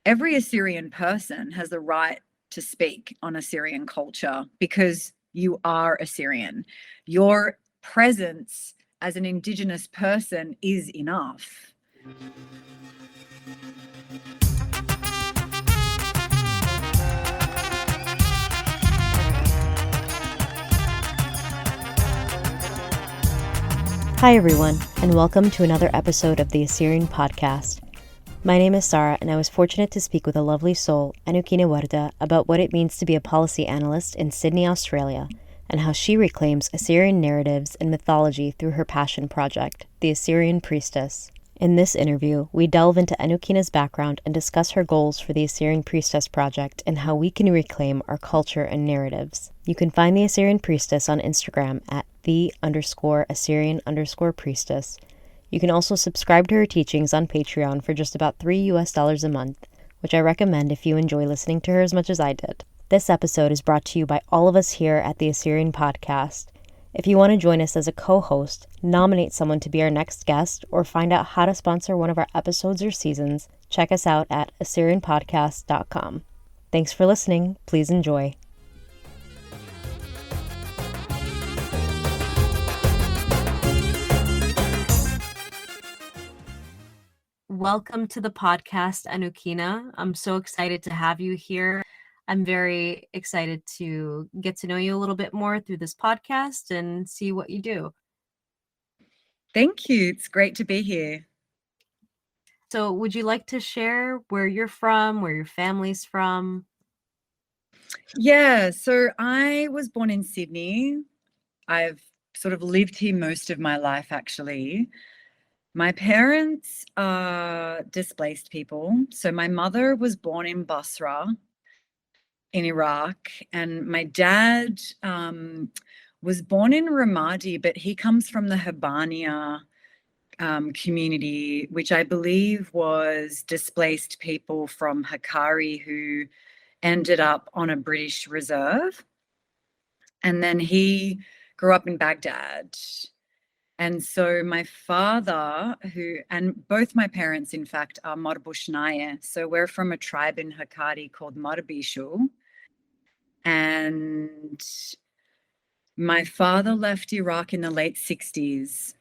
every Assyrian person has the right to speak on Assyrian culture because you are Assyrian. Your presence as an Indigenous person is enough. Hi everyone, and welcome to another episode of the Assyrian podcast. My name is Sarah, and I was fortunate to speak with a lovely soul, Annukina Warda, about what it means to be a policy analyst in Sydney, Australia, and how she reclaims Assyrian narratives and mythology through her passion project, the Assyrian Priestess. In this interview, we delve into Annukina's background and discuss her goals for the Assyrian Priestess project and how we can reclaim our culture and narratives. You can find the Assyrian Priestess on Instagram at _Assyrian_priestess. You can also subscribe to her teachings on Patreon for just about $3 a month, which I recommend if you enjoy listening to her as much as I did. This episode is brought to you by all of us here at the Assyrian podcast. If you want to join us as a co-host, nominate someone to be our next guest, or find out how to sponsor one of our episodes or seasons, check us out at AssyrianPodcast.com. Thanks for listening. Please enjoy. Welcome to the podcast, Annukina. I'm so excited to have you here. I'm very excited to get to know you a little bit more through this podcast and see what you do. Thank you. It's great to be here. So would you like to share where you're from, where your family's from? Yeah, so I was born in Sydney. I've sort of lived here most of my life, actually. My parents are displaced people. So my mother was born in Basra in Iraq, and my dad was born in Ramadi, but he comes from the Habania community, which I believe was displaced people from Hakkari who ended up on a British reserve. And then he grew up in Baghdad. And so my father, and both my parents, in fact, are Marbushnaya. So we're from a tribe in Hakkari called Marbishu. And my father left Iraq in the late 60s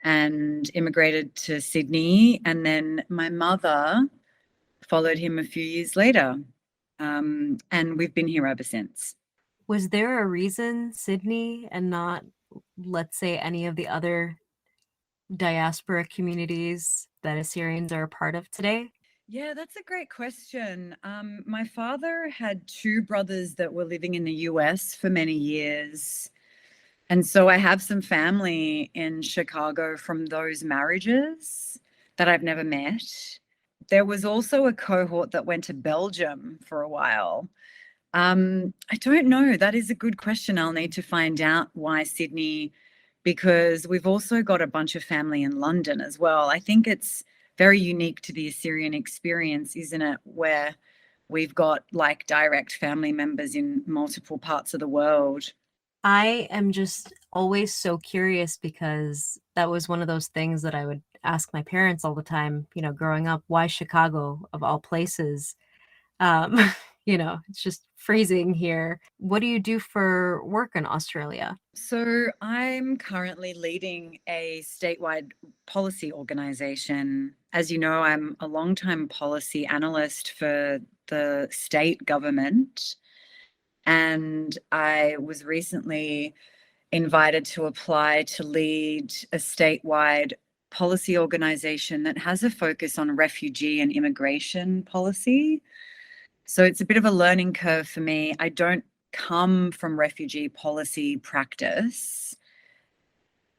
and immigrated to Sydney. And then my mother followed him a few years later. And we've been here ever since. Was there a reason Sydney and not, let's say, any of the other diaspora communities that Assyrians are a part of today? Yeah, that's a great question. My father had two brothers that were living in the US for many years. And so I have some family in Chicago from those marriages that I've never met. There was also a cohort that went to Belgium for a while. I don't know. That is a good question. I'll need to find out why Sydney, because we've also got a bunch of family in London as well. I think it's very unique to the Assyrian experience, isn't it? Where we've got like direct family members in multiple parts of the world. I am just always so curious because that was one of those things that I would ask my parents all the time, growing up, why Chicago of all places? It's just phrasing here. What do you do for work in Australia? So I'm currently leading a statewide policy organization. As you know, I'm a longtime policy analyst for the state government. And I was recently invited to apply to lead a statewide policy organization that has a focus on refugee and immigration policy. So it's a bit of a learning curve for me. I don't come from refugee policy practice.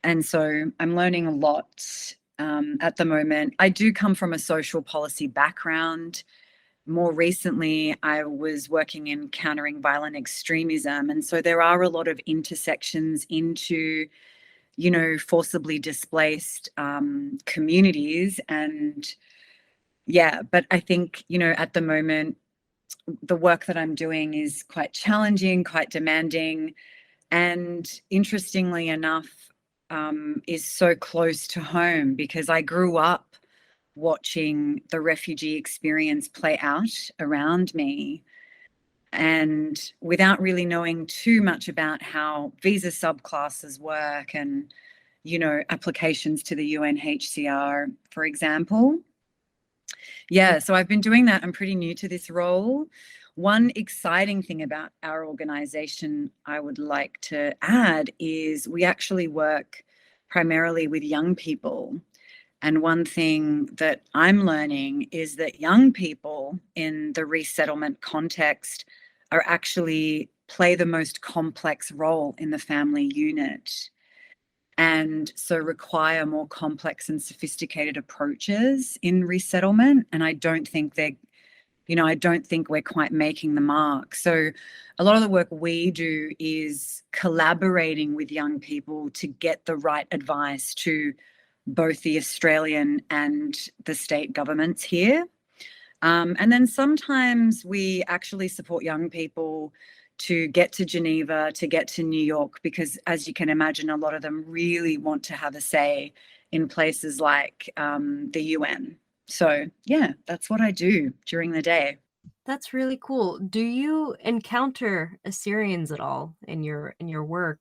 And so I'm learning a lot at the moment. I do come from a social policy background. More recently, I was working in countering violent extremism. And so there are a lot of intersections into, forcibly displaced communities. And yeah, but I think, at the moment, the work that I'm doing is quite challenging, quite demanding, and interestingly enough, is so close to home because I grew up watching the refugee experience play out around me. And without really knowing too much about how visa subclasses work and, applications to the UNHCR, for example. Yeah, so I've been doing that. I'm pretty new to this role. One exciting thing about our organization I would like to add is we actually work primarily with young people. And one thing that I'm learning is that young people in the resettlement context are actually play the most complex role in the family unit, and so require more complex and sophisticated approaches in resettlement. And I don't think we're quite making the mark. So a lot of the work we do is collaborating with young people to get the right advice to both the Australian and the state governments here. And then sometimes we actually support young people to get to Geneva, to get to New York, because as you can imagine, a lot of them really want to have a say in places like the UN. So yeah, that's what I do during the day. That's really cool. Do you encounter Assyrians at all in your work?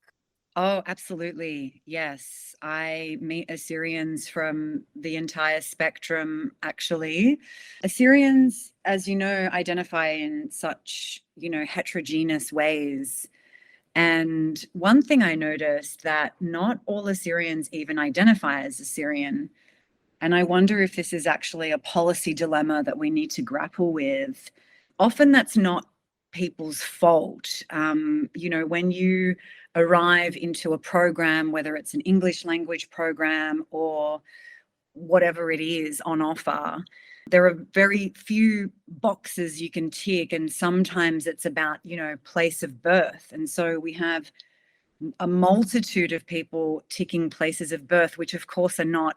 Oh, absolutely. Yes. I meet Assyrians from the entire spectrum, actually. Assyrians, as you know, identify in such, heterogeneous ways. And one thing I noticed that not all Assyrians even identify as Assyrian. And I wonder if this is actually a policy dilemma that we need to grapple with. Often that's not people's fault. When you arrive into a program, whether it's an English language program or whatever it is on offer, there are very few boxes you can tick. And sometimes it's about, place of birth. And so we have a multitude of people ticking places of birth, which of course are not,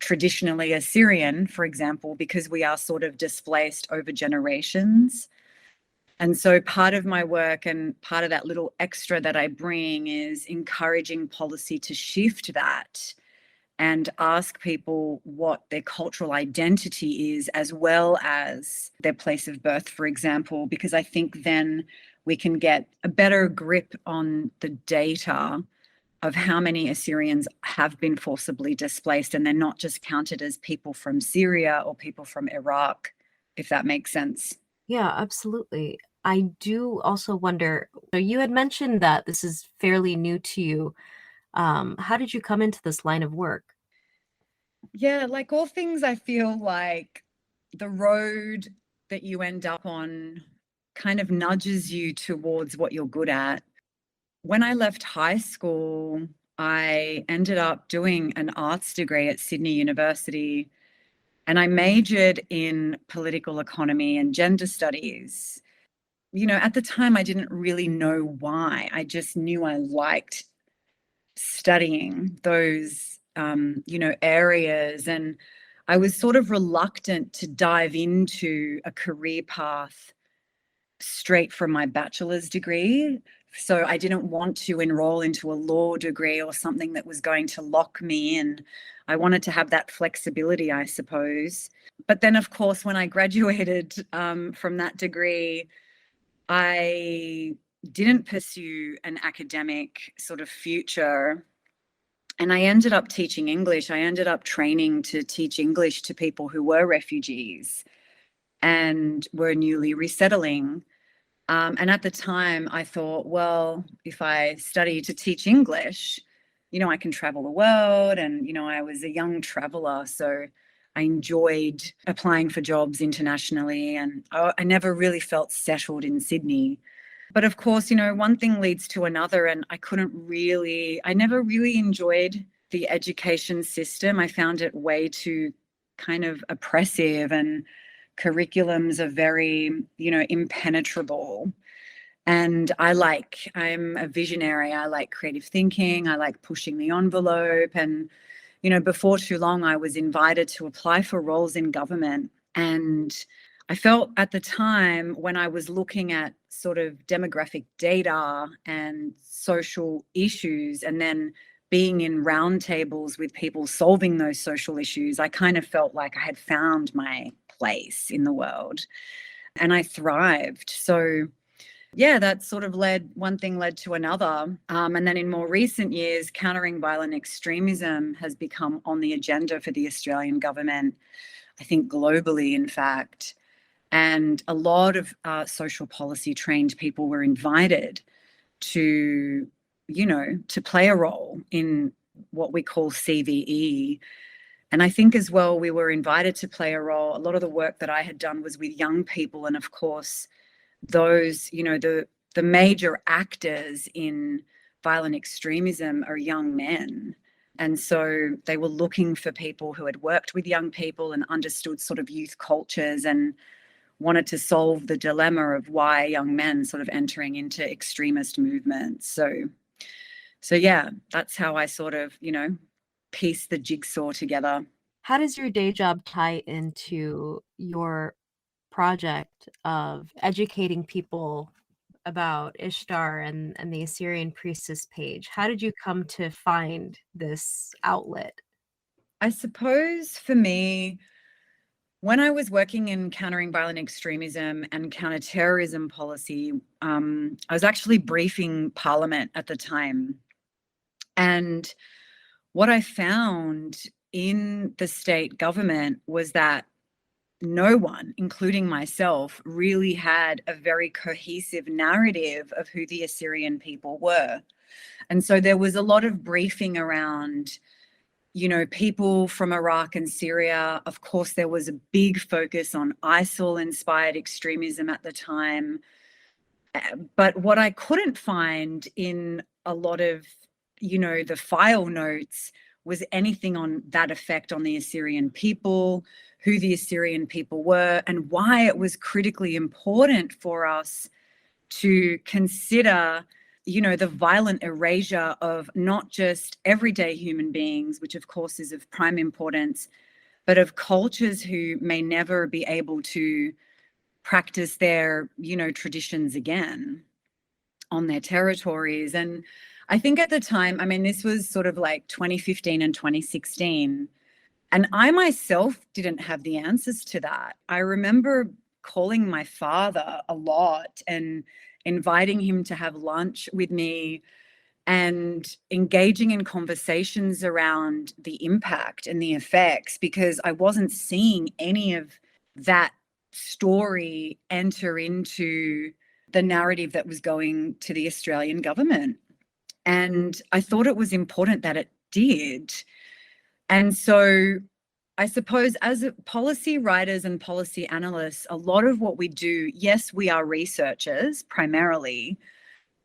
traditionally Assyrian, for example, because we are sort of displaced over generations. And so part of my work and part of that little extra that I bring is encouraging policy to shift that and ask people what their cultural identity is, as well as their place of birth, for example, because I think then we can get a better grip on the data of how many Assyrians have been forcibly displaced, and they're not just counted as people from Syria or people from Iraq, if that makes sense. Yeah, absolutely. I do also wonder, so you had mentioned that this is fairly new to you. How did you come into this line of work? Yeah, like all things, I feel like the road that you end up on kind of nudges you towards what you're good at. When I left high school, I ended up doing an arts degree at Sydney University, and I majored in political economy and gender studies. At the time, I didn't really know why. I just knew I liked studying those, areas. And I was sort of reluctant to dive into a career path straight from my bachelor's degree. So I didn't want to enroll into a law degree or something that was going to lock me in. I wanted to have that flexibility, I suppose. But then, of course, when I graduated from that degree, I didn't pursue an academic sort of future. And I ended up teaching English. I ended up training to teach English to people who were refugees and were newly resettling. And at the time, I thought, well, if I study to teach English, I can travel the world. And, I was a young traveler. So I enjoyed applying for jobs internationally. And I never really felt settled in Sydney. But of course, one thing leads to another. And I never really enjoyed the education system. I found it way too kind of oppressive, and curriculums are very, impenetrable. And I'm a visionary. I like creative thinking. I like pushing the envelope. And, before too long, I was invited to apply for roles in government. And I felt at the time, when I was looking at sort of demographic data and social issues, and then being in roundtables with people solving those social issues, I kind of felt like I had found my place in the world and I thrived. So yeah, that sort of one thing led to another. And then in more recent years, countering violent extremism has become on the agenda for the Australian government, I think globally, in fact. And a lot of social policy trained people were invited to, to play a role in what we call CVE. And I think as well, we were invited to play a role. A lot of the work that I had done was with young people. And of course, those, the major actors in violent extremism are young men. And so they were looking for people who had worked with young people and understood sort of youth cultures and wanted to solve the dilemma of why young men sort of entering into extremist movements. So yeah, that's how I sort of, piece the jigsaw together. How does your day job tie into your project of educating people about Ishtar and the Assyrian priestess page? How did you come to find this outlet? I suppose for me, when I was working in countering violent extremism and counterterrorism policy, I was actually briefing Parliament at the time. And what I found in the state government was that no one, including myself, really had a very cohesive narrative of who the Assyrian people were. And so there was a lot of briefing around, people from Iraq and Syria. Of course, there was a big focus on ISIL-inspired extremism at the time. But what I couldn't find in a lot of, the file notes was anything on that effect on the Assyrian people, who the Assyrian people were, and why it was critically important for us to consider, the violent erasure of not just everyday human beings, which of course is of prime importance, but of cultures who may never be able to practice their, traditions again on their territories. And I think at the time, I mean, this was sort of like 2015 and 2016. And I myself didn't have the answers to that. I remember calling my father a lot and inviting him to have lunch with me and engaging in conversations around the impact and the effects, because I wasn't seeing any of that story enter into the narrative that was going to the Australian government. And I thought it was important that it did. And so I suppose as policy writers and policy analysts, a lot of what we do, yes, we are researchers primarily,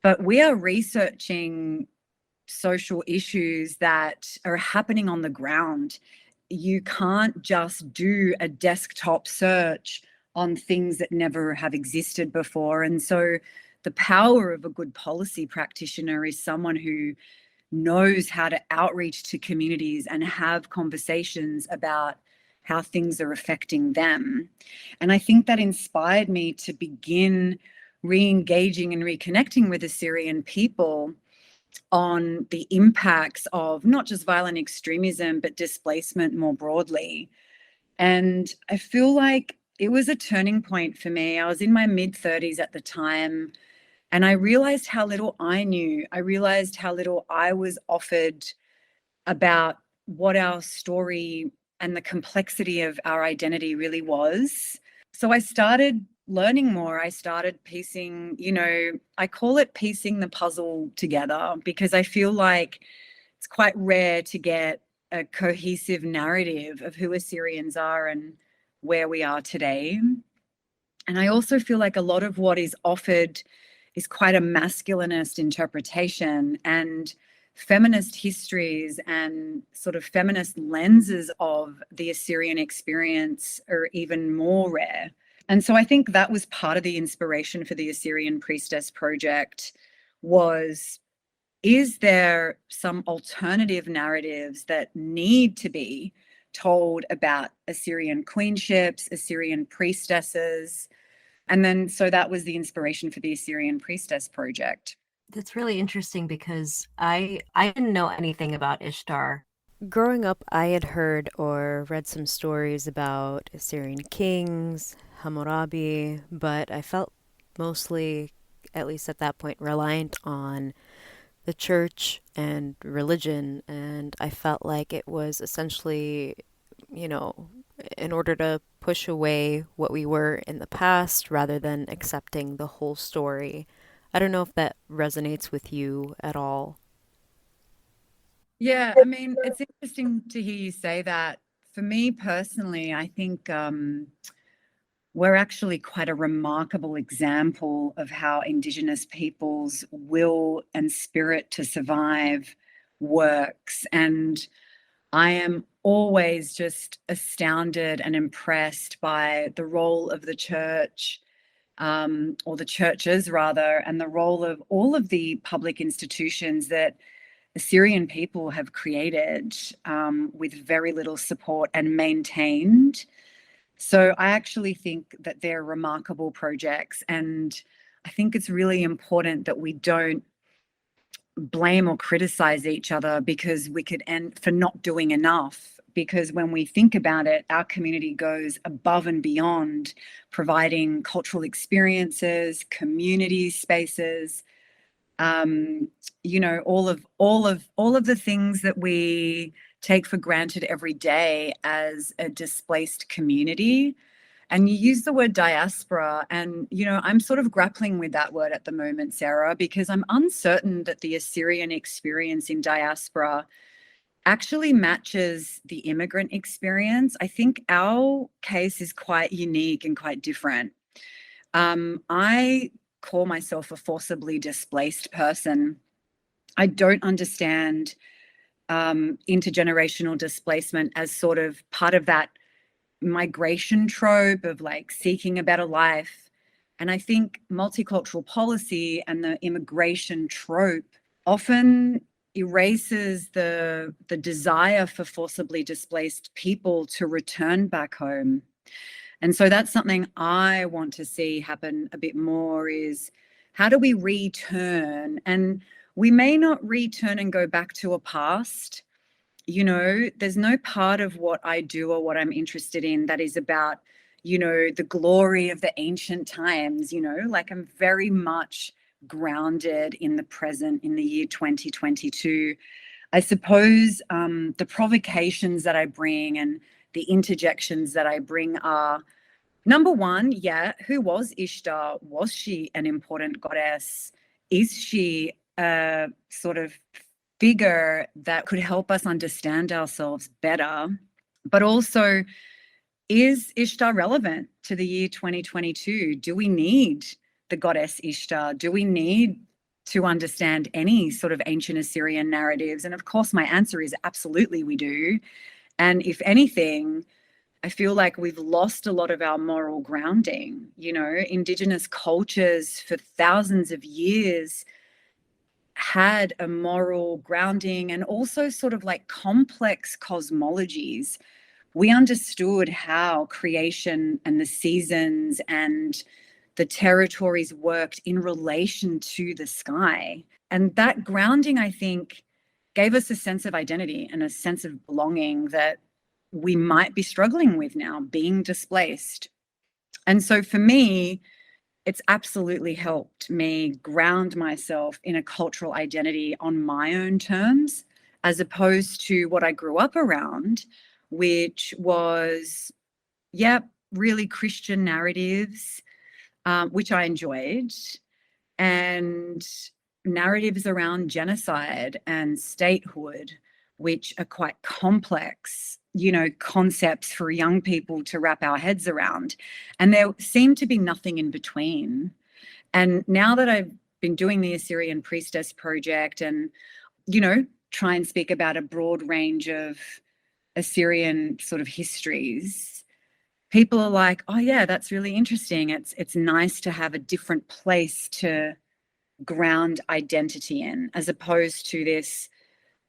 but we are researching social issues that are happening on the ground. You can't just do a desktop search on things that never have existed before. And so the power of a good policy practitioner is someone who knows how to outreach to communities and have conversations about how things are affecting them. And I think that inspired me to begin re-engaging and reconnecting with Assyrian people on the impacts of not just violent extremism, but displacement more broadly. And I feel like it was a turning point for me. I was in my mid-30s at the time, and I realized how little I knew. I realized how little I was offered about what our story and the complexity of our identity really was. So I started learning more. I started piecing, I call it piecing the puzzle together, because I feel like it's quite rare to get a cohesive narrative of who Assyrians are and where we are today. And I also feel like a lot of what is offered is quite a masculinist interpretation, and feminist histories and sort of feminist lenses of the Assyrian experience are even more rare. And so I think that was part of the inspiration for the Assyrian Priestess Project was, is there some alternative narratives that need to be told about Assyrian queenships, Assyrian priestesses? And then, so that was the inspiration for the Assyrian Priestess Project. That's really interesting because I didn't know anything about Ishtar. Growing up, I had heard or read some stories about Assyrian kings, Hammurabi, but I felt mostly, at least at that point, reliant on the church and religion, and I felt like it was essentially, you know, in order to push away what we were in the past rather than accepting the whole story. I don't know if that resonates with you at all. Yeah, I mean, it's interesting to hear you say that. For me personally, I think we're actually quite a remarkable example of how Indigenous peoples' will and spirit to survive works. And I am always just astounded and impressed by the role of the church, or the churches rather, and the role of all of the public institutions that Assyrian people have created, with very little support and maintained. So I actually think that they're remarkable projects. And I think it's really important that we don't blame or criticize each other because we could end for not doing enough. Because when we think about it, our community goes above and beyond providing cultural experiences, community spaces, um, all of the things that we take for granted every day as a displaced community. And you use the word diaspora, and I'm sort of grappling with that word at the moment, Sarah, because I'm uncertain that the Assyrian experience in diaspora actually matches the immigrant experience. I think our case is quite unique and quite different. I call myself a forcibly displaced person. I don't understand intergenerational displacement as sort of part of that migration trope of like seeking a better life. And I think multicultural policy and the immigration trope often erases the desire for forcibly displaced people to return back home. And so that's something I want to see happen a bit more is how do we return? And we may not return and go back to a past. There's no part of what I do or what I'm interested in that is about, the glory of the ancient times, like I'm very much grounded in the present in the year 2022. I suppose the provocations that I bring and the interjections that I bring are number one, yeah, who was Ishtar? Was she an important goddess? Is she a sort of figure that could help us understand ourselves better? But also, is Ishtar relevant to the year 2022? Do we need the goddess Ishtar? Do we need to understand any sort of ancient Assyrian narratives? And of course, my answer is absolutely we do. And if anything, I feel like we've lost a lot of our moral grounding. Indigenous cultures for thousands of years had a moral grounding and also sort of like complex cosmologies. We understood how creation and the seasons and the territories worked in relation to the sky. And that grounding, I think, gave us a sense of identity and a sense of belonging that we might be struggling with now, being displaced. And so for me, it's absolutely helped me ground myself in a cultural identity on my own terms, as opposed to what I grew up around, which was, yeah, really Christian narratives, which I enjoyed, and narratives around genocide and statehood, which are quite complex, concepts for young people to wrap our heads around. And there seemed to be nothing in between. And now that I've been doing the Assyrian Priestess project and, try and speak about a broad range of Assyrian sort of histories, people are like, oh yeah, that's really interesting. It's nice to have a different place to ground identity in, as opposed to this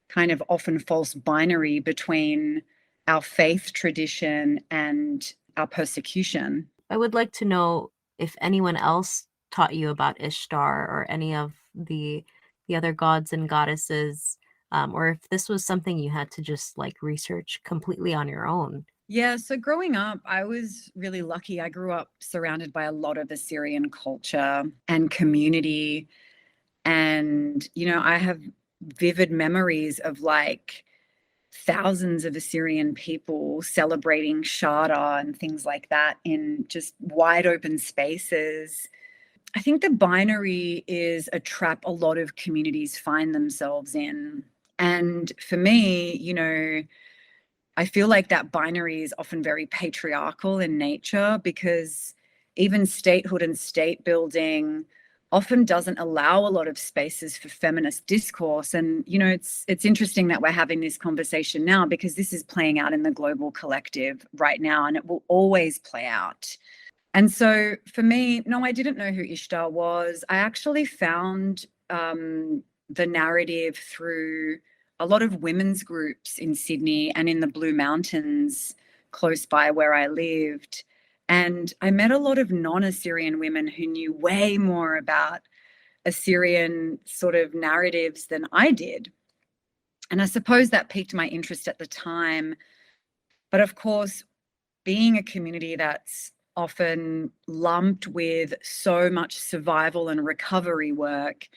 kind of often false binary between our faith tradition and our persecution. I would like to know if anyone else taught you about Ishtar or any of the other gods and goddesses, or if this was something you had to just like research completely on your own. Yeah, so growing up, I was really lucky. I grew up surrounded by a lot of Assyrian culture and community. And, I have vivid memories of like thousands of Assyrian people celebrating Shada and things like that in just wide open spaces. I think the binary is a trap a lot of communities find themselves in. And for me, I feel like that binary is often very patriarchal in nature because even statehood and state building often doesn't allow a lot of spaces for feminist discourse. And it's interesting that we're having this conversation now because this is playing out in the global collective right now, and it will always play out. And so for me, no, I didn't know who Ishtar was. I actually found the narrative through a lot of women's groups in Sydney and in the Blue Mountains close by where I lived. And I met a lot of non-Assyrian women who knew way more about Assyrian sort of narratives than I did. And I suppose that piqued my interest at the time. But of course, being a community that's often lumped with so much survival and recovery work,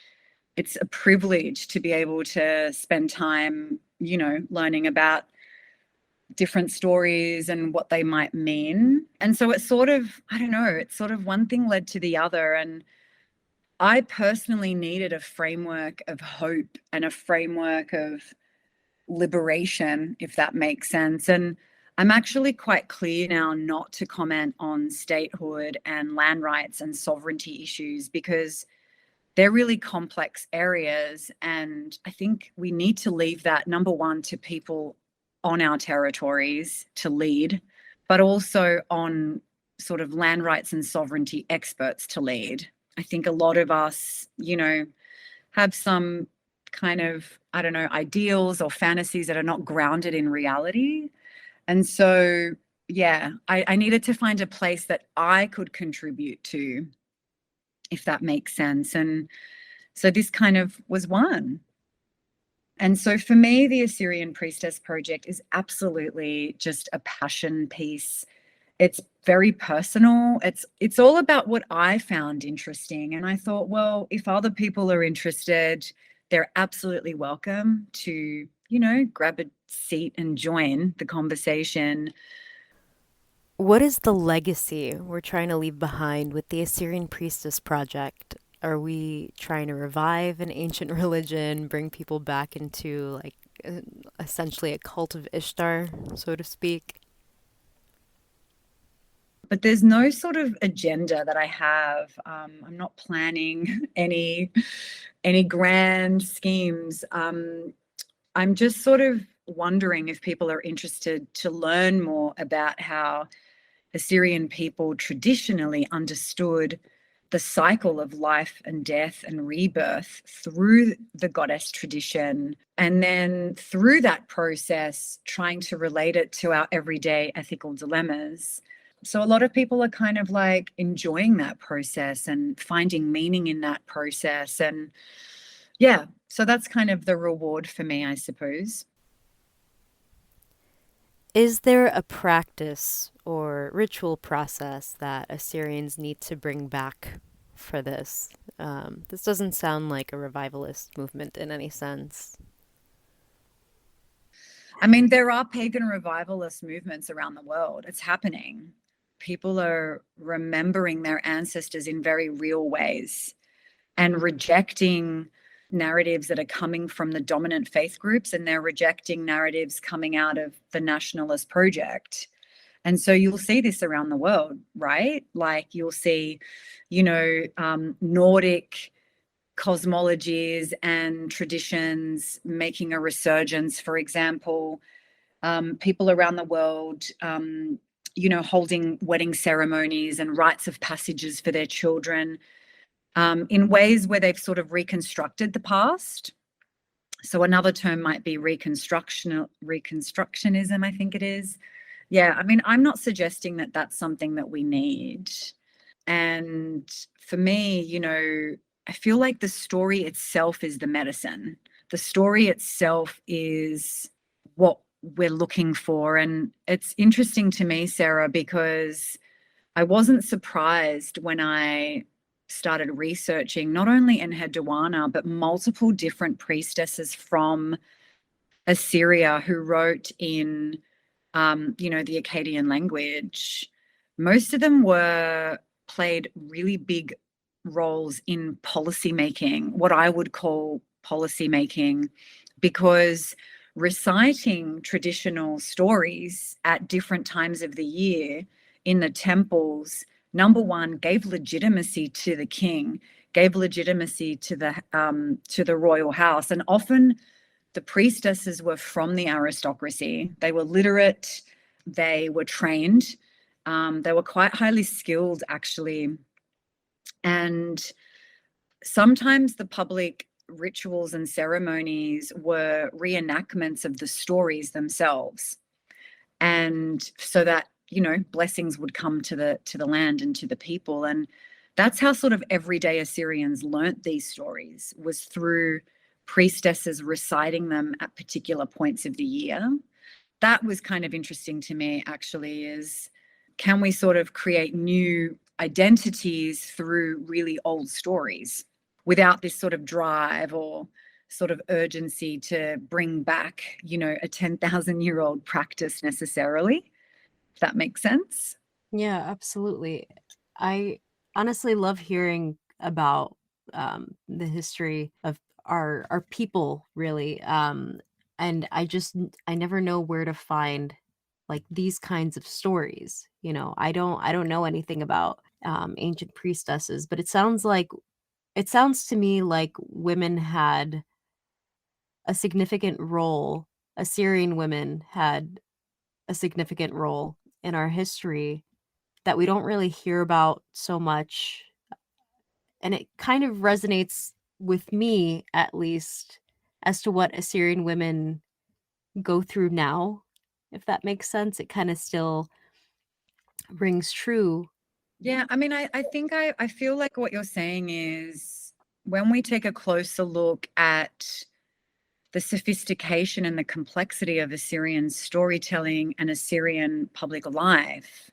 it's a privilege to be able to spend time, learning about different stories and what they might mean. And so it's sort of, I don't know, it's sort of one thing led to the other. And I personally needed a framework of hope and a framework of liberation, if that makes sense. And I'm actually quite clear now not to comment on statehood and land rights and sovereignty issues because they're really complex areas. And I think we need to leave that, number one, to people on our territories to lead, but also on sort of land rights and sovereignty experts to lead. I think a lot of us, have some kind of, I don't know, ideals or fantasies that are not grounded in reality. And so, yeah, I needed to find a place that I could contribute to, if that makes sense. And so this kind of was one. And so for me, the Assyrian Priestess Project is absolutely just a passion piece. It's very personal. It's all about what I found interesting. And I thought, well, if other people are interested, they're absolutely welcome to, grab a seat and join the conversation. What is the legacy we're trying to leave behind with the Assyrian Priestess Project? Are we trying to revive an ancient religion, bring people back into like essentially a cult of Ishtar, so to speak? But there's no sort of agenda that I have. I'm not planning any grand schemes. I'm just sort of wondering if people are interested to learn more about how Assyrian people traditionally understood the cycle of life and death and rebirth through the goddess tradition. And then through that process, trying to relate it to our everyday ethical dilemmas. So a lot of people are kind of like enjoying that process and finding meaning in that process. And yeah, so that's kind of the reward for me, I suppose. Is there a practice or ritual process that Assyrians need to bring back for this? This doesn't sound like a revivalist movement in any sense. I mean, there are pagan revivalist movements around the world. It's happening. People are remembering their ancestors in very real ways and rejecting narratives that are coming from the dominant faith groups, and they're rejecting narratives coming out of the nationalist project. And so you'll see this around the world, right? Like you'll see, Nordic cosmologies and traditions making a resurgence. For example, people around the world, holding wedding ceremonies and rites of passages for their children in ways where they've sort of reconstructed the past. So another term might be reconstructionism, I think it is. Yeah, I mean, I'm not suggesting that that's something that we need. And for me, I feel like the story itself is the medicine. The story itself is what we're looking for. And it's interesting to me, Sarah, because I wasn't surprised when I started researching not only Enheduanna, but multiple different priestesses from Assyria who wrote in, the Akkadian language. Most of them played really big roles in policy making, what I would call policy making, because reciting traditional stories at different times of the year in the temples, number one, gave legitimacy to the king, gave legitimacy to the royal house, and often the priestesses were from the aristocracy. They were literate, they were trained, they were quite highly skilled, actually. And sometimes the public rituals and ceremonies were reenactments of the stories themselves. And so that, blessings would come to the land and to the people. And that's how sort of everyday Assyrians learnt these stories, was through priestesses reciting them at particular points of the year. That was kind of interesting to me, actually, is can we sort of create new identities through really old stories without this sort of drive or sort of urgency to bring back, a 10,000-year-old practice necessarily, if that makes sense. Yeah, absolutely. I honestly love hearing about the history of our people, really. And I never know where to find like these kinds of stories. I don't know anything about ancient priestesses, but it sounds to me like women had a significant role. Assyrian women had a significant role in our history that we don't really hear about so much. And it kind of resonates with me, at least, as to what Assyrian women go through now, if that makes sense. It kind of still rings true. Yeah, I mean, I think I feel like what you're saying is when we take a closer look at the sophistication and the complexity of Assyrian storytelling and Assyrian public life,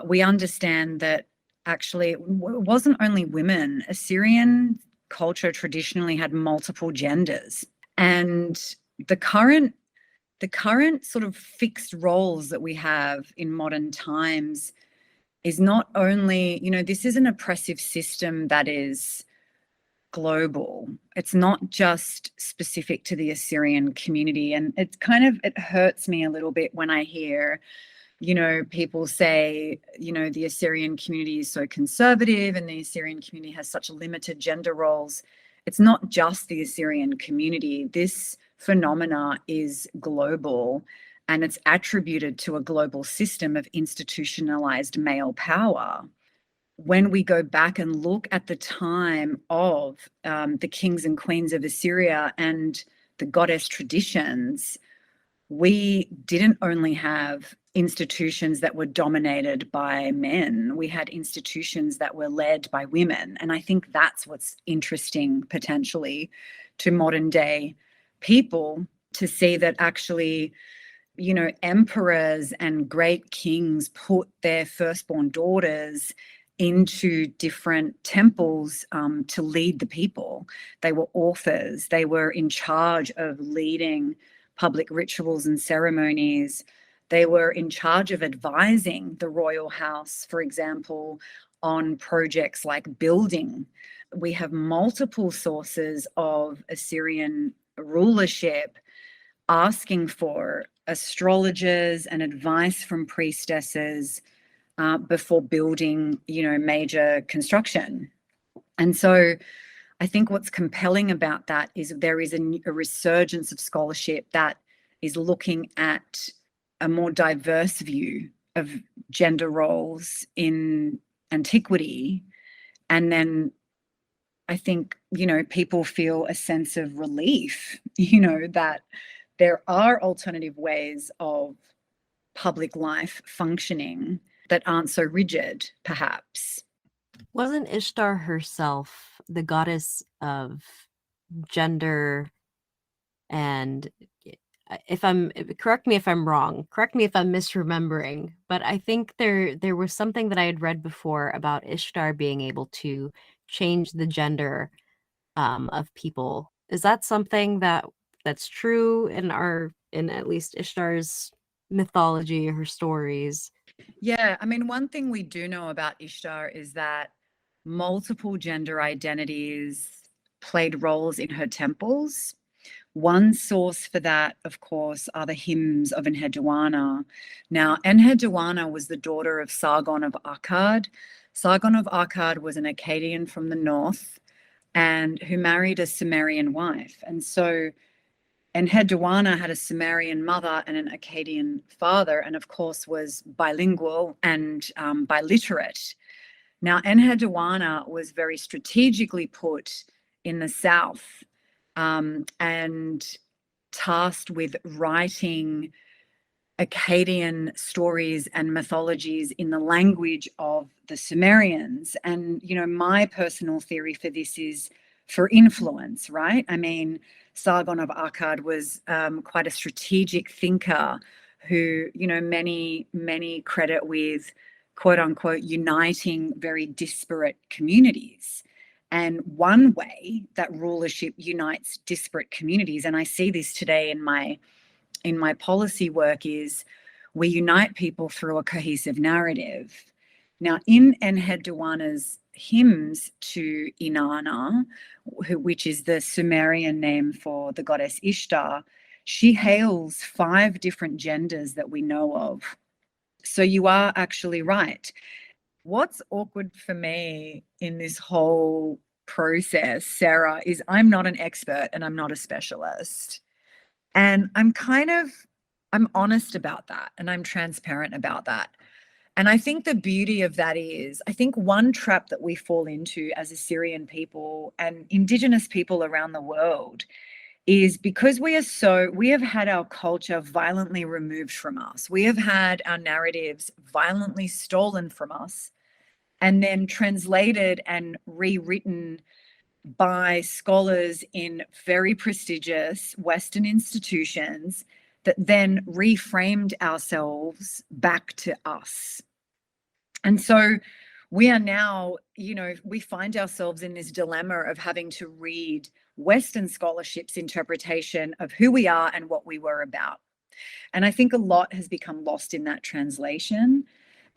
we understand that actually it wasn't only women. Assyrian culture traditionally had multiple genders, and the current the current sort of fixed roles that we have in modern times is not only, this is an oppressive system that is global. It's not just specific to the Assyrian community. And it hurts me a little bit when I hear, people say, the Assyrian community is so conservative and the Assyrian community has such limited gender roles. It's not just the Assyrian community. This phenomena is global, and it's attributed to a global system of institutionalized male power. When we go back and look at the time of the kings and queens of Assyria and the goddess traditions, we didn't only have institutions that were dominated by men. We had institutions that were led by women. And I think that's what's interesting potentially to modern day people, to see that actually, emperors and great kings put their firstborn daughters into different temples to lead the people. They were authors. They were in charge of leading public rituals and ceremonies. They were in charge of advising the royal house, for example, on projects like building. We have multiple sources of Assyrian rulership asking for astrologers and advice from priestesses before building, major construction. And so I think what's compelling about that is there is a resurgence of scholarship that is looking at a more diverse view of gender roles in antiquity. And then I think, people feel a sense of relief, that there are alternative ways of public life functioning that aren't so rigid, perhaps. Wasn't Ishtar herself the goddess of gender and if I'm correct me if I'm wrong, correct me if I'm misremembering, but I think there was something that I had read before about Ishtar being able to change the gender of people. Is that something that's true in at least Ishtar's mythology or her stories? Yeah, I mean, one thing we do know about Ishtar is that multiple gender identities played roles in her temples. One source for that, of course, are the hymns of Enheduanna. Now, Enheduanna was the daughter of Sargon of Akkad. Sargon of Akkad was an Akkadian from the north and who married a Sumerian wife. And so Enheduanna had a Sumerian mother and an Akkadian father, and of course was bilingual and biliterate. Now, Enheduanna was very strategically put in the south and tasked with writing Akkadian stories and mythologies in the language of the Sumerians. And, you know, my personal theory for this is for influence, right? I mean, Sargon of Akkad was quite a strategic thinker who, you know, many credit with quote unquote uniting very disparate communities. And one way that rulership unites disparate communities, and I see this today in my policy work, is we unite people through a cohesive narrative. Now, in Enheduanna's hymns to Inanna, which is the Sumerian name for the goddess Ishtar, she hails 5 different genders that we know of. So you are actually right. What's awkward for me in this whole process, Sarah, is I'm not an expert and I'm not a specialist. And I'm honest about that and I'm transparent about that. And I think the beauty of that is, I think one trap that we fall into as Assyrian people and Indigenous people around the world is because we have had our culture violently removed from us. We have had our narratives violently stolen from us and then translated and rewritten by scholars in very prestigious Western institutions that then reframed ourselves back to us. And so we are now, you know, we find ourselves in this dilemma of having to read Western scholarship's interpretation of who we are and what we were about. And I think a lot has become lost in that translation.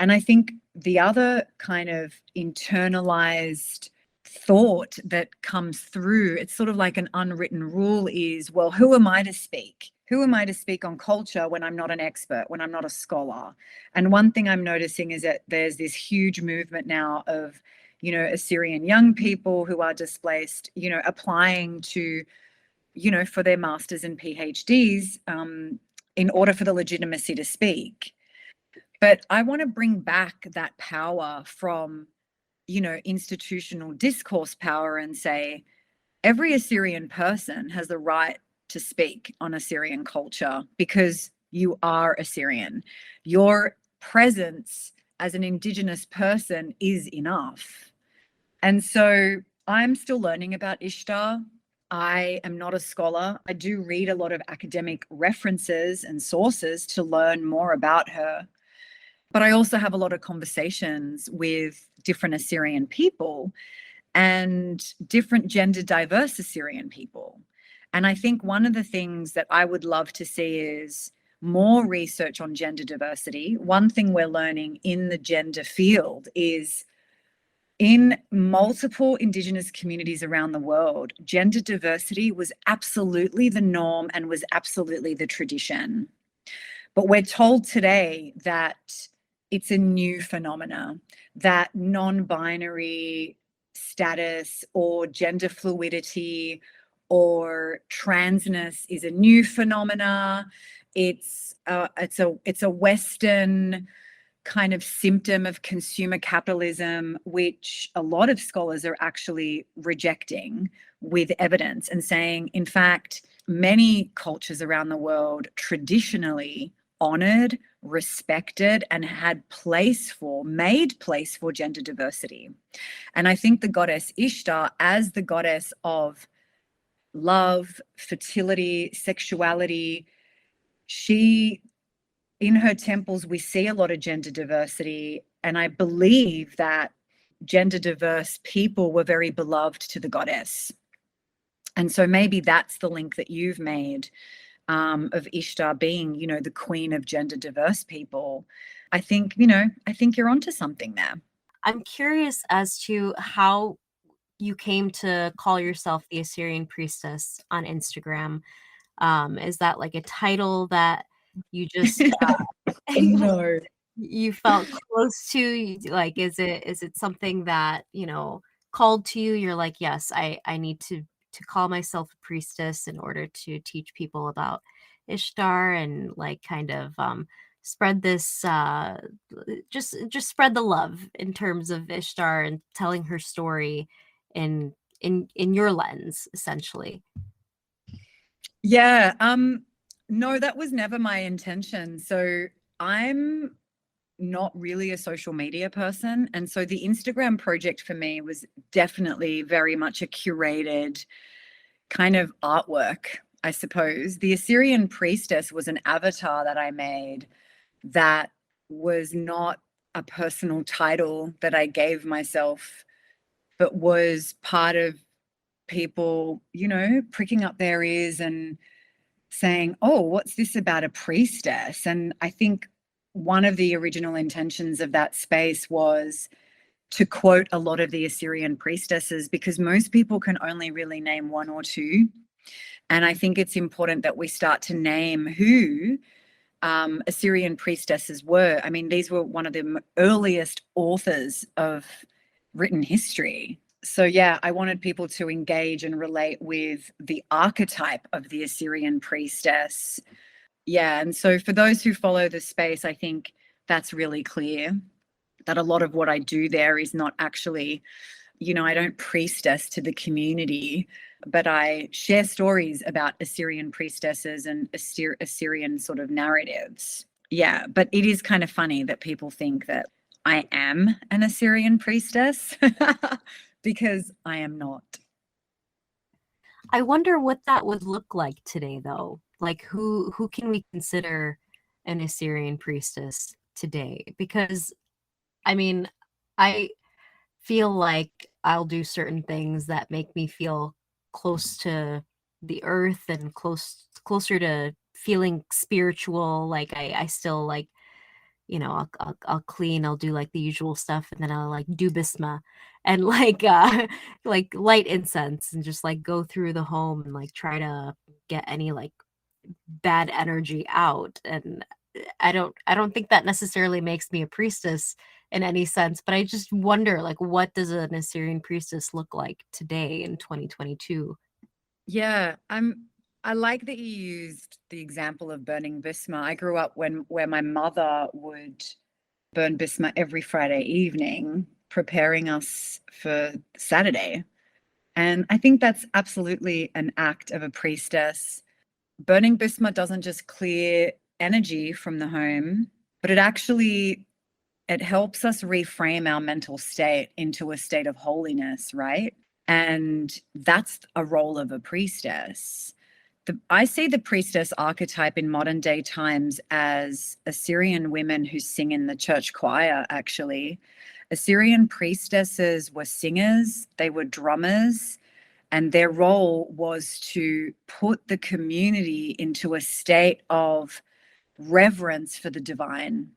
And I think the other kind of internalized thought that comes through, it's sort of like an unwritten rule, is, well, who am I to speak? Who am I to speak on culture when I'm not an expert, when I'm not a scholar? And one thing I'm noticing is that there's this huge movement now of, you know, Assyrian young people who are displaced, you know, applying to, you know, for their masters and PhDs in order for the legitimacy to speak. But I want to bring back that power from, you know, institutional discourse power and say every Assyrian person has the right to speak on Assyrian culture because you are Assyrian. Your presence as an Indigenous person is enough. And so I'm still learning about Ishtar. I am not a scholar. I do read a lot of academic references and sources to learn more about her. But I also have a lot of conversations with different Assyrian people and different gender diverse Assyrian people. And I think one of the things that I would love to see is more research on gender diversity. One thing we're learning in the gender field is in multiple Indigenous communities around the world, gender diversity was absolutely the norm and was absolutely the tradition. But we're told today that it's a new phenomena, that non-binary status or gender fluidity or transness is a new phenomena. It's a Western kind of symptom of consumer capitalism, which a lot of scholars are actually rejecting with evidence and saying, in fact, many cultures around the world traditionally honored, respected and had made place for gender diversity. And I think the goddess Ishtar, as the goddess of love, fertility, sexuality, in her temples, we see a lot of gender diversity. And I believe that gender diverse people were very beloved to the goddess. And so maybe that's the link that you've made, of Ishtar being, the queen of gender diverse people. I think you're onto something there. I'm curious as to how you came to call yourself the Assyrian priestess on Instagram. Is that like a title that you just No. you felt close to? Like, is it something that called to you? You're like, yes, I need to call myself a priestess in order to teach people about Ishtar and like kind of spread this just spread the love in terms of Ishtar and telling her story in your lens, essentially. Yeah. No, that was never my intention. So I'm not really a social media person. And so the Instagram project for me was definitely very much a curated kind of artwork, I suppose. The Assyrian priestess was an avatar that I made that was not a personal title that I gave myself, but was part of people, pricking up their ears and saying, oh, what's this about a priestess? And I think one of the original intentions of that space was to quote a lot of the Assyrian priestesses, because most people can only really name one or two. And I think it's important that we start to name who Assyrian priestesses were. I mean, these were one of the earliest authors of written history. So yeah, I wanted people to engage and relate with the archetype of the Assyrian priestess. Yeah, and so for those who follow the space, I think that's really clear that a lot of what I do there is not actually, I don't priestess to the community, but I share stories about Assyrian priestesses and Assyrian sort of narratives. Yeah, but it is kind of funny that people think that I am an Assyrian priestess because I am not. I wonder what that would look like today, though. Like, who can we consider an Assyrian priestess today? Because, I mean, I feel like I'll do certain things that make me feel close to the earth and closer to feeling spiritual. Like, I still like, I'll clean, I'll do like the usual stuff, and then I'll like do bisma and like like light incense and just like go through the home and like try to get any like bad energy out. And I don't think that necessarily makes me a priestess in any sense, but I just wonder, like, what does an Assyrian priestess look like today in 2022? Yeah, I like that you used the example of burning bisma. I grew up where my mother would burn bisma every Friday evening, preparing us for Saturday. And I think that's absolutely an act of a priestess. Burning bisma doesn't just clear energy from the home, but it helps us reframe our mental state into a state of holiness, right? And that's a role of a priestess. I see the priestess archetype in modern day times as Assyrian women who sing in the church choir, actually. Assyrian priestesses were singers, they were drummers, and their role was to put the community into a state of reverence for the divine.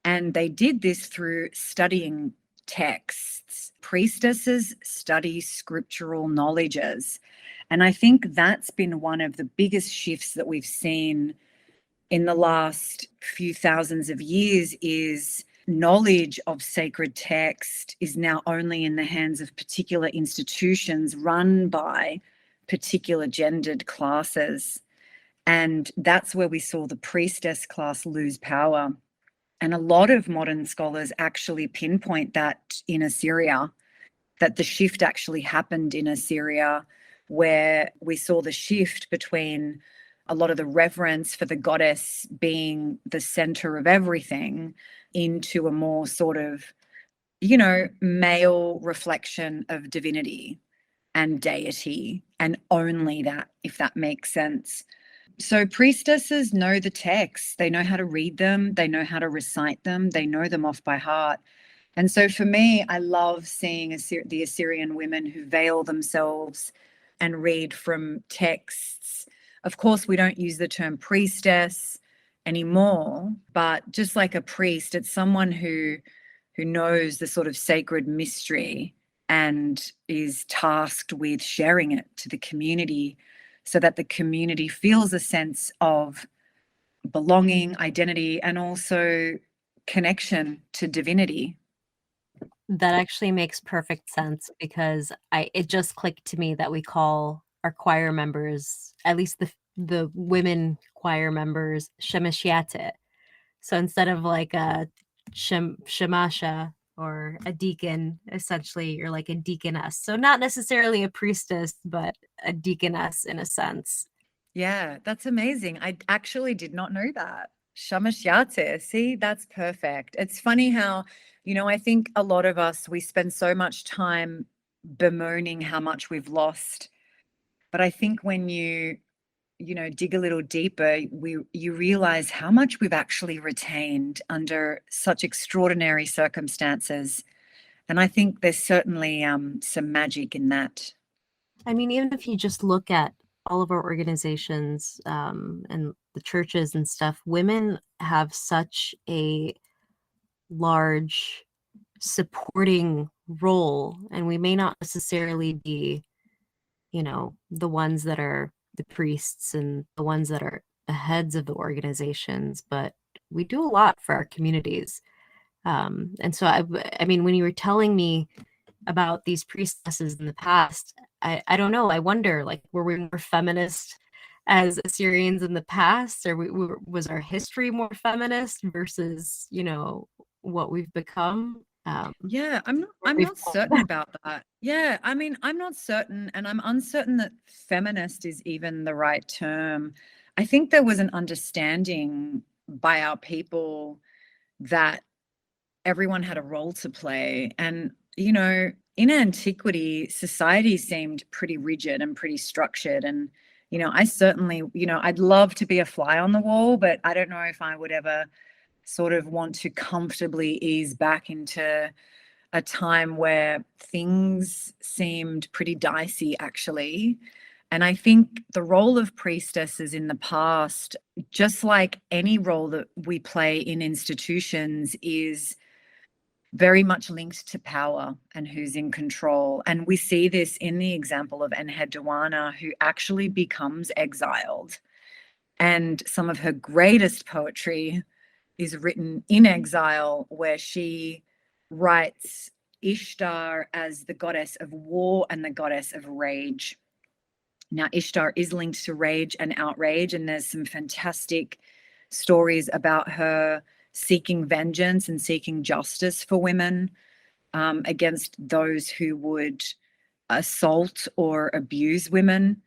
And they did this through studying texts. Priestesses study scriptural knowledges. And I think that's been one of the biggest shifts that we've seen in the last few thousands of years is knowledge of sacred text is now only in the hands of particular institutions run by particular gendered classes. And that's where we saw the priestess class lose power. And a lot of modern scholars actually pinpoint that in Assyria, that the shift actually happened in Assyria, where we saw the shift between a lot of the reverence for the goddess being the center of everything into a more sort of, male reflection of divinity and deity, and only that, if that makes sense. So priestesses know the texts, they know how to read them, they know how to recite them, they know them off by heart. And so for me, I love seeing the Assyrian women who veil themselves and read from texts. Of course, we don't use the term priestess anymore, but just like a priest, it's someone who knows the sort of sacred mystery and is tasked with sharing it to the community so that the community feels a sense of belonging, identity, and also connection to divinity. That actually makes perfect sense because it just clicked to me that we call our choir members, at least the women choir members, shemashiate. So instead of like a shemasha or a deacon, essentially you're like a deaconess. So not necessarily a priestess, but a deaconess in a sense. Yeah, that's amazing. I actually did not know that. Shamashyate. See, that's perfect. It's funny how, I think a lot of us, we spend so much time bemoaning how much we've lost. But I think when you dig a little deeper, you realize how much we've actually retained under such extraordinary circumstances. And I think there's certainly some magic in that. I mean, even if you just look at all of our organizations and the churches and stuff, women have such a large supporting role, and we may not necessarily be, the ones that are the priests and the ones that are the heads of the organizations, but we do a lot for our communities. And so I mean, when you were telling me about these priestesses in the past, I don't know. I wonder, like, were we more feminist as Assyrians in the past, or was our history more feminist versus, what we've become? Yeah, I'm not certain about that. Yeah, I mean, I'm not certain, and I'm uncertain that feminist is even the right term. I think there was an understanding by our people that everyone had a role to play. And, in antiquity, society seemed pretty rigid and pretty structured. And, I certainly, I'd love to be a fly on the wall, but I don't know if I would ever sort of want to comfortably ease back into a time where things seemed pretty dicey, actually. And I think the role of priestesses in the past, just like any role that we play in institutions, is very much linked to power and who's in control. And we see this in the example of Enheduanna, who actually becomes exiled. And some of her greatest poetry is written in exile, where she writes Ishtar as the goddess of war and the goddess of rage. Now, Ishtar is linked to rage and outrage, and there's some fantastic stories about her seeking vengeance and seeking justice for women against those who would assault or abuse women.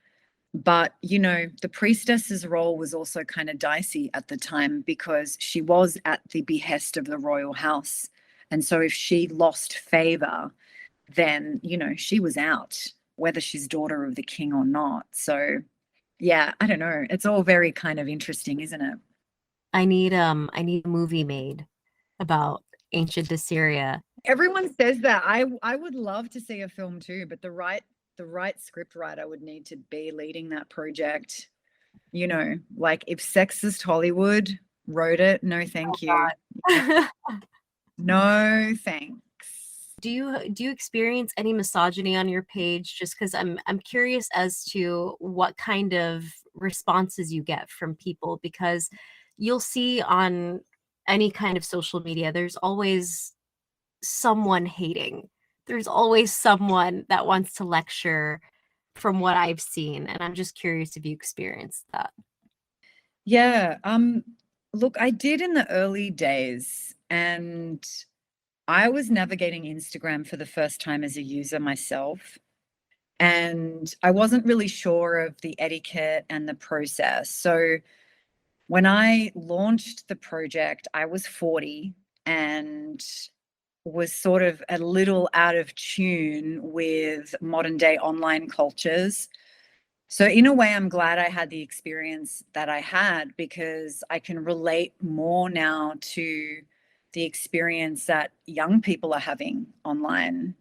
But, the priestess's role was also kind of dicey at the time because she was at the behest of the royal house. And so if she lost favor, then, she was out, whether she's daughter of the king or not. So, yeah, I don't know. It's all very kind of interesting, isn't it? I need a movie made about ancient Assyria. Everyone says that. I would love to see a film too, but the right script writer would need to be leading that project. Like if Sexist Hollywood wrote it, no thank you. No thanks. Do you experience any misogyny on your page? Just because I'm curious as to what kind of responses you get from people, because you'll see on any kind of social media, there's always someone hating. There's always someone that wants to lecture from what I've seen, and I'm just curious if you experienced that. Yeah, look, I did in the early days, and I was navigating Instagram for the first time as a user myself. And I wasn't really sure of the etiquette and the process. So when I launched the project, I was 40 and was sort of a little out of tune with modern day online cultures. So, in a way, I'm glad I had the experience that I had because I can relate more now to the experience that young people are having online.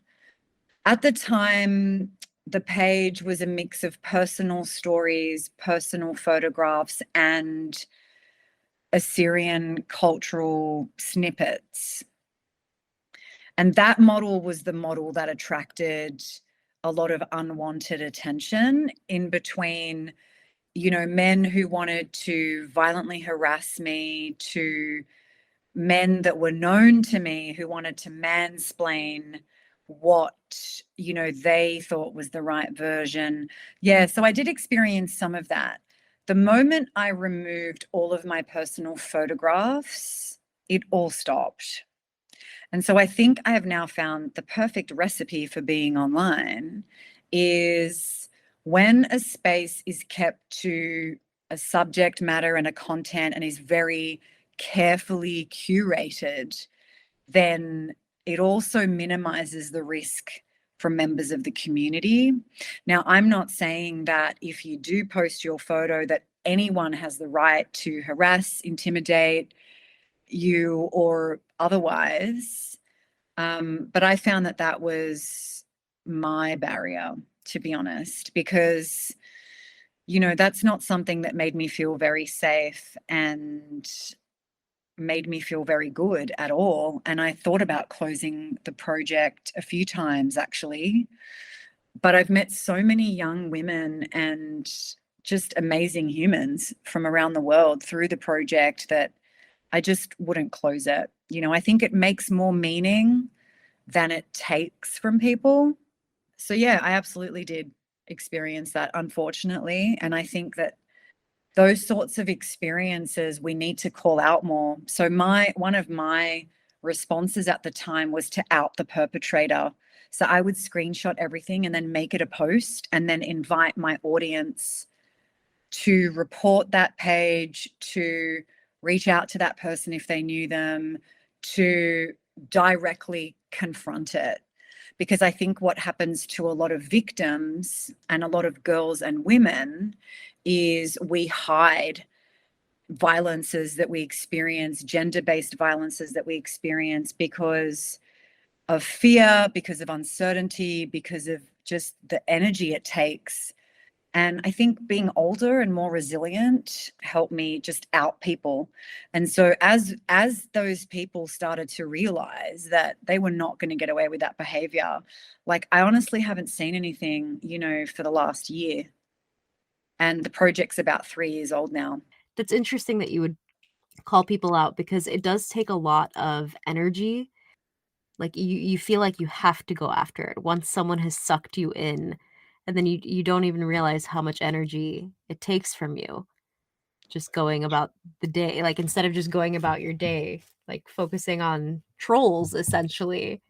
At the time, the page was a mix of personal stories, personal photographs, and Assyrian cultural snippets. And that model was the model that attracted a lot of unwanted attention in between, men who wanted to violently harass me, to men that were known to me who wanted to mansplain what, they thought was the right version. Yeah, so I did experience some of that. The moment I removed all of my personal photographs, it all stopped. And so I think I have now found the perfect recipe for being online is when a space is kept to a subject matter and a content and is very carefully curated, then it also minimizes the risk from members of the community. Now, I'm not saying that if you do post your photo that anyone has the right to harass, intimidate you or otherwise. But I found that that was my barrier, to be honest, because, that's not something that made me feel very safe and made me feel very good at all. And I thought about closing the project a few times, actually. But I've met so many young women and just amazing humans from around the world through the project that I just wouldn't close it. I think it makes more meaning than it takes from people. So yeah, I absolutely did experience that, unfortunately. And I think that those sorts of experiences we need to call out more. So one of my responses at the time was to out the perpetrator. So I would screenshot everything and then make it a post and then invite my audience to report that page, to reach out to that person if they knew them, to directly confront it. Because I think what happens to a lot of victims and a lot of girls and women is we hide violences that we experience, gender-based violences that we experience because of fear, because of uncertainty, because of just the energy it takes. And I think being older and more resilient helped me just out people. And so as those people started to realize that they were not going to get away with that behavior, like I honestly haven't seen anything, for the last year. And the project's about 3 years old now. That's interesting that you would call people out because it does take a lot of energy. Like you feel like you have to go after it once someone has sucked you in, and then you don't even realize how much energy it takes from you just going about the day. Like instead of just going about your day, like focusing on trolls essentially,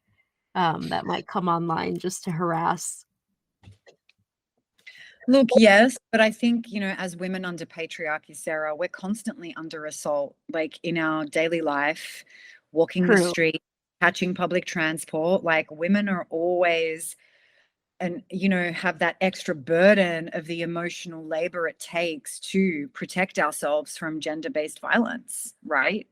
that might come online just to harass. Look, yes, but I think, as women under patriarchy, Sarah, we're constantly under assault, like in our daily life, walking the True. street, catching public transport. Like women are always and have that extra burden of the emotional labor it takes to protect ourselves from gender-based violence, right?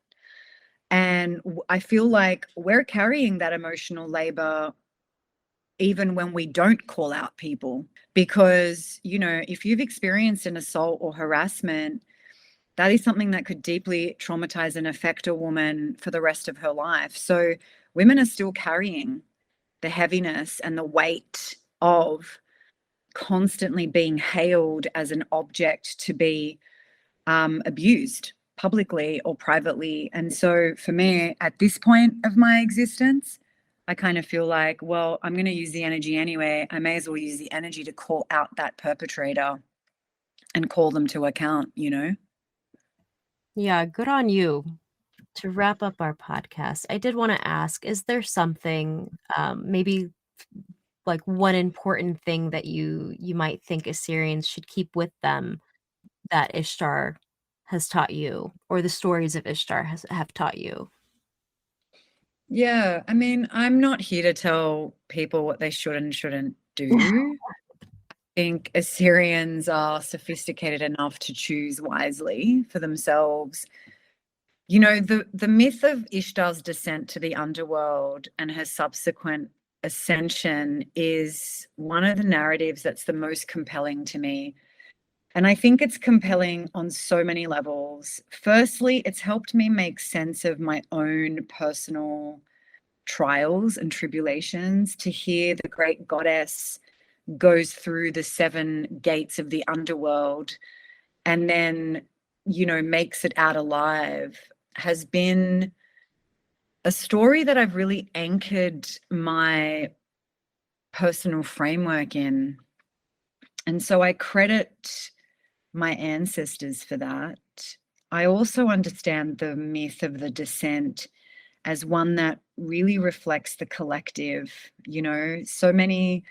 And I feel like we're carrying that emotional labor even when we don't call out people because if you've experienced an assault or harassment, that is something that could deeply traumatize and affect a woman for the rest of her life. So women are still carrying the heaviness and the weight of constantly being hailed as an object to be abused publicly or privately. And so for me, at this point of my existence, I kind of feel like, well, I'm going to use the energy anyway. I may as well use the energy to call out that perpetrator and call them to account. Yeah, good on you. To wrap up our podcast, I did want to ask, is there something maybe like one important thing that you might think Assyrians should keep with them that Ishtar has taught you, or the stories of Ishtar have taught you? Yeah, I mean, I'm not here to tell people what they should and shouldn't do. I think Assyrians are sophisticated enough to choose wisely for themselves. You know, the myth of Ishtar's descent to the underworld and her subsequent ascension is one of the narratives that's the most compelling to me. And I think it's compelling on so many levels. Firstly, it's helped me make sense of my own personal trials and tribulations, to hear the great goddess goes through the 7 gates of the underworld and then, you know, makes it out alive, has been a story that I've really anchored my personal framework in. And so I credit my ancestors for that. I also understand the myth of the descent as one that really reflects the collective. You know, so many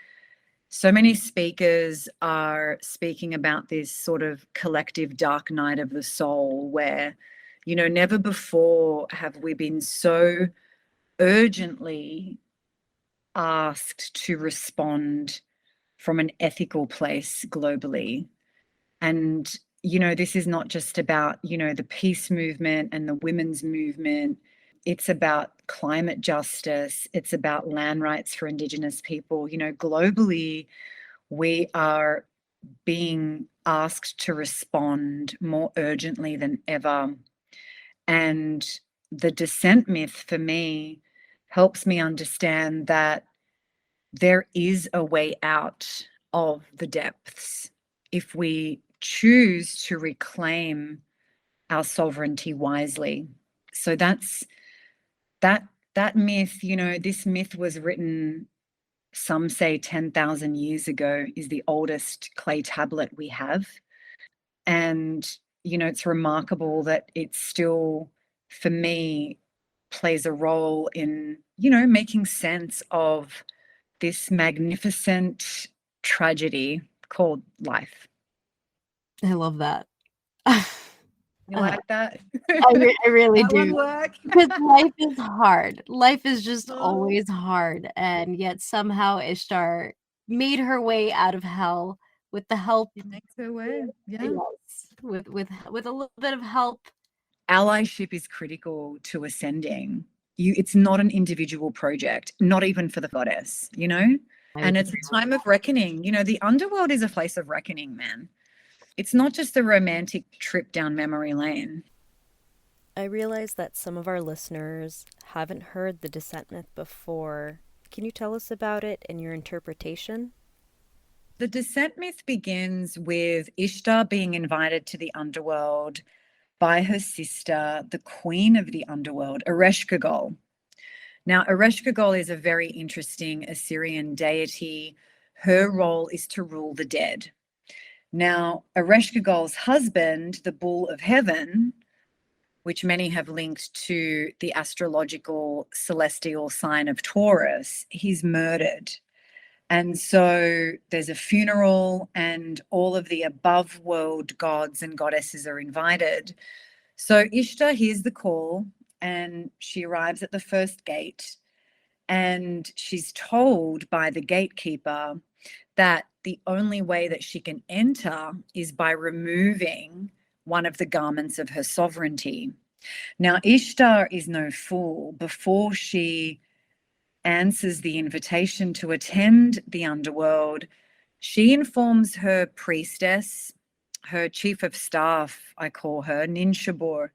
speakers are speaking about this sort of collective dark night of the soul where, you know, never before have we been so urgently asked to respond from an ethical place globally. And, you know, this is not just about, you know, the peace movement and the women's movement. It's about climate justice. It's about land rights for Indigenous people. You know, globally, we are being asked to respond more urgently than ever. And the descent myth for me helps me understand that there is a way out of the depths if we choose to reclaim our sovereignty wisely. So that's that myth, you know, this myth was written, some say 10,000 years ago, is the oldest clay tablet we have. And, you know, it's remarkable that it still, for me, plays a role in, you know, making sense of this magnificent tragedy called life. I love that. You like that? I really That one do. work? Because life is hard. Life is just Oh, always hard, and yet somehow Ishtar made her way out of hell with the help. it makes her way. Yeah. Yes, with a little bit of help. Allyship is critical to ascending. It's not an individual project, not even for the goddess, you know? I And would it's a time of reckoning. You know, the underworld is a place of reckoning, man. It's not just a romantic trip down memory lane. I realize that some of our listeners haven't heard the descent myth before. Can you tell us about it and your interpretation? The descent myth begins with Ishtar being invited to the underworld by her sister, the queen of the underworld, Ereshkigal. Now, Ereshkigal is a very interesting Assyrian deity. Her role is to rule the dead. Now, Ereshkigal's husband, the bull of heaven, which many have linked to the astrological celestial sign of Taurus, he's murdered. And so there's a funeral, and all of the above world gods and goddesses are invited. So Ishtar hears the call and she arrives at the first gate, and she's told by the gatekeeper that the only way that she can enter is by removing one of the garments of her sovereignty. Now, Ishtar is no fool. Before she answers the invitation to attend the underworld, she informs her priestess, her chief of staff, I call her, Ninshabur,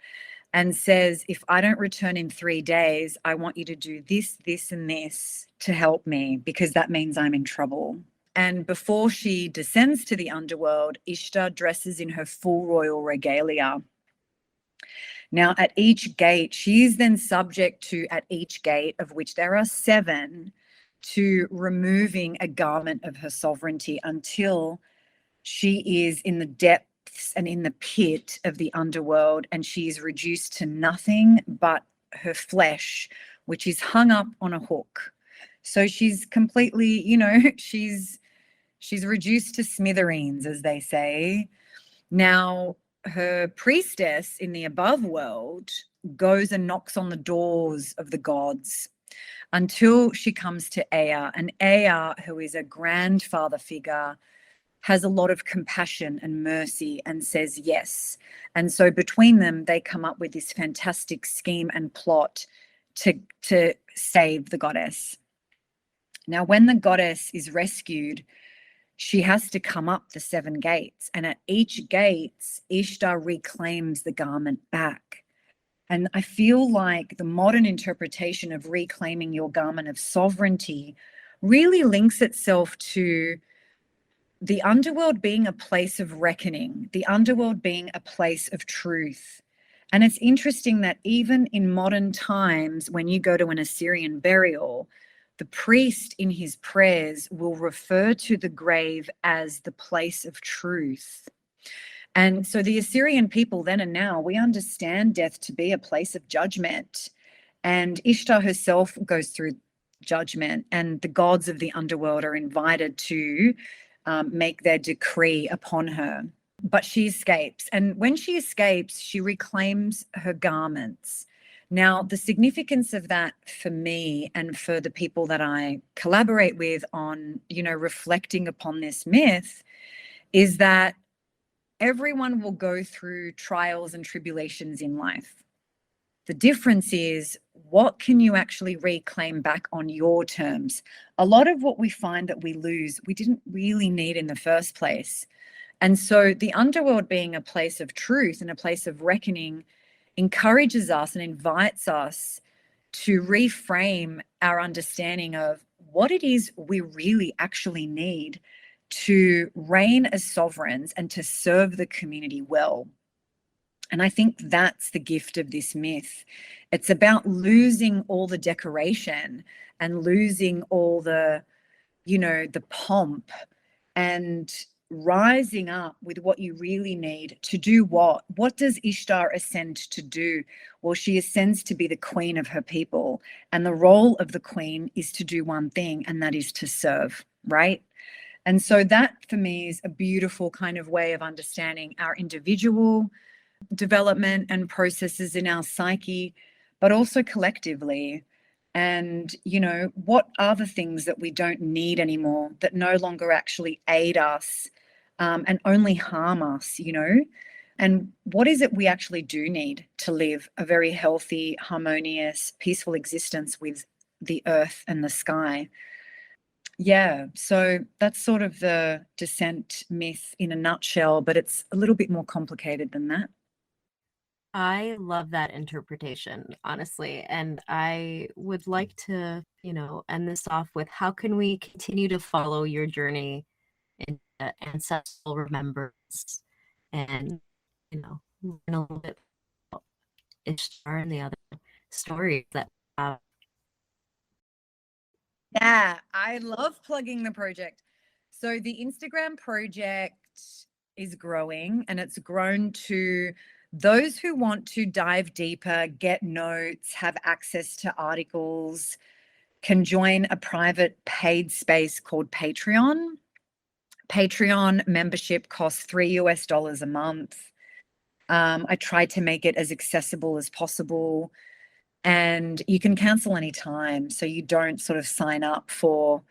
and says, if I don't return in 3 days, I want you to do this, this, and this to help me, because that means I'm in trouble. And before she descends to the underworld, Ishtar dresses in her full royal regalia. Now, at each gate, she is then subject to, at each gate, of which there are 7, to removing a garment of her sovereignty until she is in the depths and in the pit of the underworld, and she is reduced to nothing but her flesh, which is hung up on a hook. So she's completely, she's reduced to smithereens, as they say. Now, her priestess in the above world goes and knocks on the doors of the gods until she comes to Ea. And Ea, who is a grandfather figure, has a lot of compassion and mercy and says yes. And so between them, they come up with this fantastic scheme and plot to save the goddess. Now, when the goddess is rescued, she has to come up the 7 gates. And at each gate, Ishtar reclaims the garment back. And I feel like the modern interpretation of reclaiming your garment of sovereignty really links itself to the underworld being a place of reckoning, the underworld being a place of truth. And it's interesting that even in modern times, when you go to an Assyrian burial, the priest in his prayers will refer to the grave as the place of truth. And so the Assyrian people then and now, we understand death to be a place of judgment. And Ishtar herself goes through judgment, and the gods of the underworld are invited to make their decree upon her. But she escapes. And when she escapes, she reclaims her garments. Now, the significance of that for me and for the people that I collaborate with on, reflecting upon this myth is that everyone will go through trials and tribulations in life. The difference is, what can you actually reclaim back on your terms? A lot of what we find that we lose, we didn't really need in the first place. And so the underworld being a place of truth and a place of reckoning encourages us and invites us to reframe our understanding of what it is we really actually need to reign as sovereigns and to serve the community well. And I think that's the gift of this myth. It's about losing all the decoration and losing all the, the pomp, and rising up with what you really need to do what? What does Ishtar ascend to do? Well, she ascends to be the queen of her people. And the role of the queen is to do one thing, and that is to serve, right? And so that for me is a beautiful kind of way of understanding our individual development and processes in our psyche, but also collectively. And, what are the things that we don't need anymore, that no longer actually aid us and only harm us, And what is it we actually do need to live a very healthy, harmonious, peaceful existence with the earth and the sky? Yeah, so that's sort of the descent myth in a nutshell, but it's a little bit more complicated than that. I love that interpretation, honestly. And I would like to, end this off with, how can we continue to follow your journey in ancestral remembrance and, learn a little bit about Ishtar and the other stories that have. Yeah, I love plugging the project. So the Instagram project is growing, and it's grown to those who want to dive deeper, get notes, have access to articles, can join a private paid space called Patreon. Patreon membership costs $3 a month. I try to make it as accessible as possible, and you can cancel anytime. So you don't sort of sign up for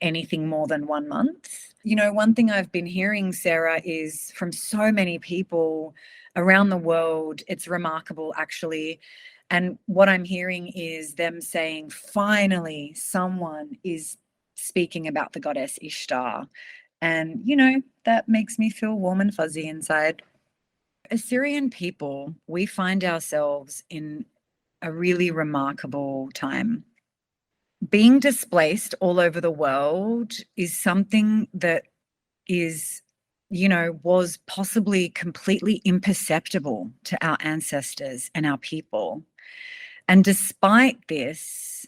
anything more than 1 month. One thing I've been hearing, Sarah, is from so many people around the world. It's remarkable, actually. And what I'm hearing is them saying, finally, someone is speaking about the goddess Ishtar. And, that makes me feel warm and fuzzy inside. Assyrian people, we find ourselves in a really remarkable time. Being displaced all over the world is something that is, was possibly completely imperceptible to our ancestors and our people. And despite this,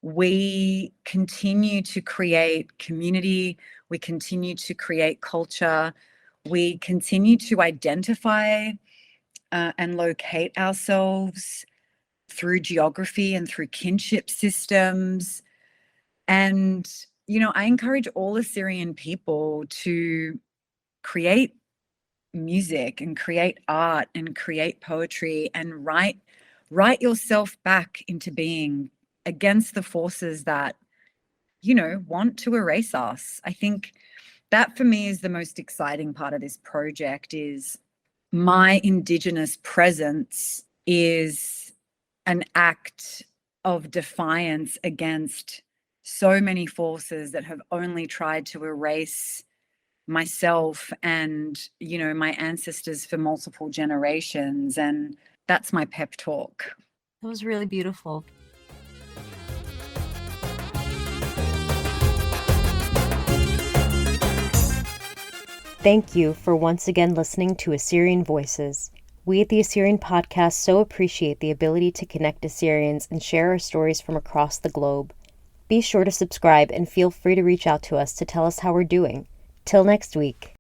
we continue to create community, we continue to create culture, we continue to identify and locate ourselves through geography and through kinship systems. And, I encourage all Assyrian people to create music and create art and create poetry and write yourself back into being against the forces that, want to erase us. I think that for me is the most exciting part of this project is my Indigenous presence is an act of defiance against so many forces that have only tried to erase myself and, my ancestors for multiple generations. And that's my pep talk. That was really beautiful. Thank you for once again listening to Assyrian Voices. We at the Assyrian Podcast so appreciate the ability to connect Assyrians and share our stories from across the globe. Be sure to subscribe and feel free to reach out to us to tell us how we're doing. Till next week.